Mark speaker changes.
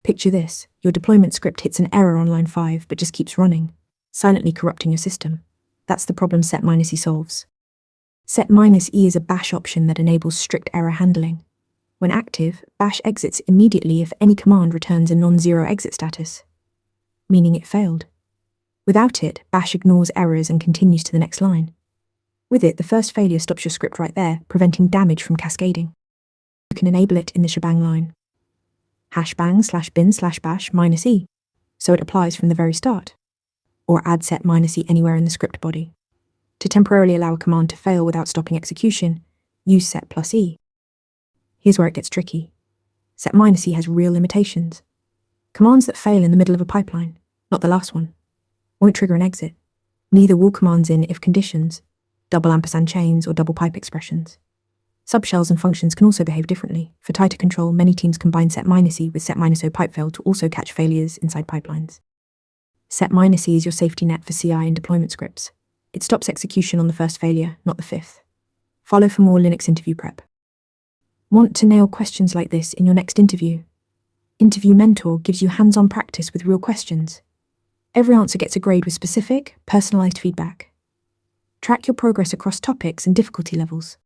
Speaker 1: Picture this: your deployment script hits an error on line 5 but just keeps running, silently corrupting your system. That's the problem set-e solves. Set-e is a bash option that enables strict error handling. When active, bash exits immediately if any command returns a non-zero exit status, meaning it failed. Without it, bash ignores errors and continues to the next line. With it, the first failure stops your script right there, preventing damage from cascading. You can enable it in the shebang line. #bang/bin/bash -e, so it applies from the very start. Or add set-e anywhere in the script body. To temporarily allow a command to fail without stopping execution, use set+e. Here's where it gets tricky. Set-e has real limitations. Commands that fail in the middle of a pipeline, not the last one, won't trigger an exit. Neither will commands in if conditions, double ampersand chains, or double pipe expressions. Subshells and functions can also behave differently. For tighter control, many teams combine set-e with set-o pipefail to also catch failures inside pipelines. Set-e is your safety net for CI and deployment scripts. It stops execution on the first failure, not the fifth. Follow for more Linux interview prep. Want to nail questions like this in your next interview? Interview Mentor gives you hands-on practice with real questions. Every answer gets a grade with specific, personalized feedback. Track your progress across topics and difficulty levels.